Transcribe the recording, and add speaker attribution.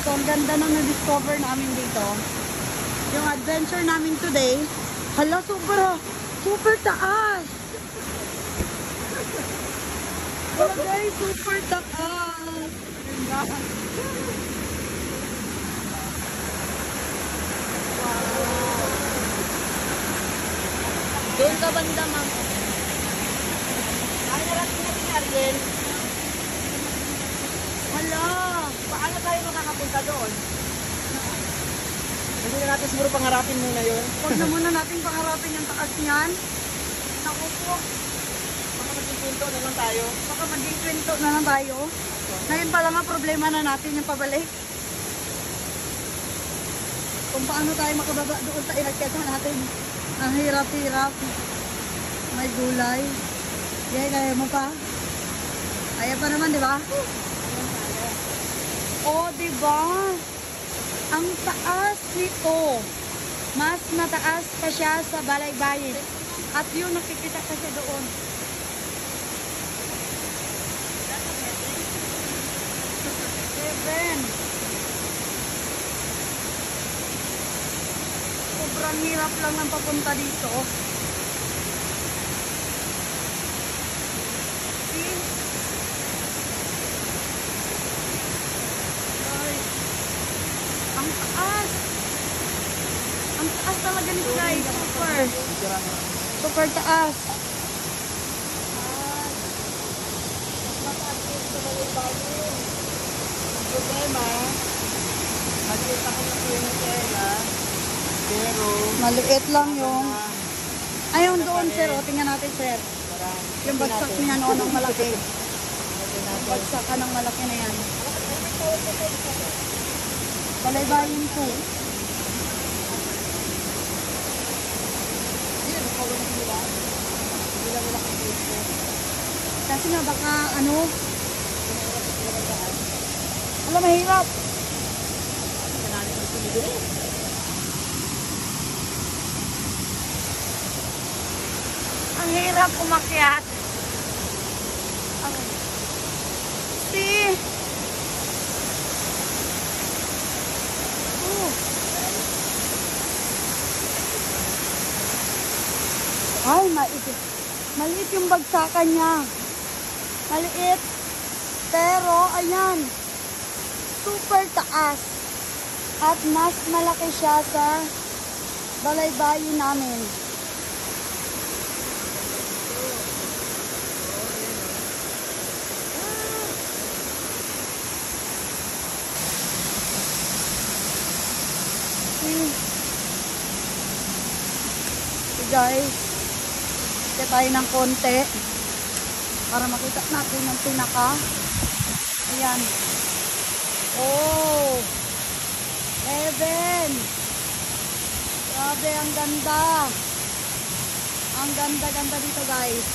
Speaker 1: So, ang ganda na na-discover namin dito. Yung adventure namin today. Hala, super taas! Hala guys, super taas!
Speaker 2: Doon ka banda, ma'am. Ay, narating natin ni Ariel.
Speaker 1: Hala!
Speaker 2: Paano tayo makakapunta doon? Hindi na natin siguro pangarapin muna yun.
Speaker 1: Huwag na muna natin pangarapin yung taas niyan. Naku po.
Speaker 2: Baka maging pinto na lang tayo.
Speaker 1: Baka maging kwento na lang tayo. Ngayon pala nga problema na natin yung pabalik. Kung paano tayo makababa doon sa inakyatan natin. Ang hirap-hirap. May gulay. Kaya mo pa? Kaya pa naman, di ba? Oh, di ba? Ang taas nito. Mas mataas pa siya sa Balaybayin. At yun, nakikita kasi doon. Seven. Sobrang hirap lang ng papunta dito. See? Ay. Ang taas. Ang taas talaga nito guys. Super taas.
Speaker 2: Problema, maliit ako ng Venezuela, pero
Speaker 1: Maliit lang yung... Ayun doon sir. O, tingnan natin sir. Yung bagsak niya noon ng malaki. Yung bagsak ka ng malaki na yan. Balaybayin po. Kasi nga baka ano... Alam, mahirap. Ang hirap umakyat. See? Ay, maliit yung bagsakan niya. Maliit. Pero, ayan. Super taas. At mas malaki siya sa balaybayin namin. So guys, kaya tayo ng konti para makita natin ang pinaka. Ayan. Oh, heaven. Grabe, ang ganda. Ang ganda-ganda dito guys.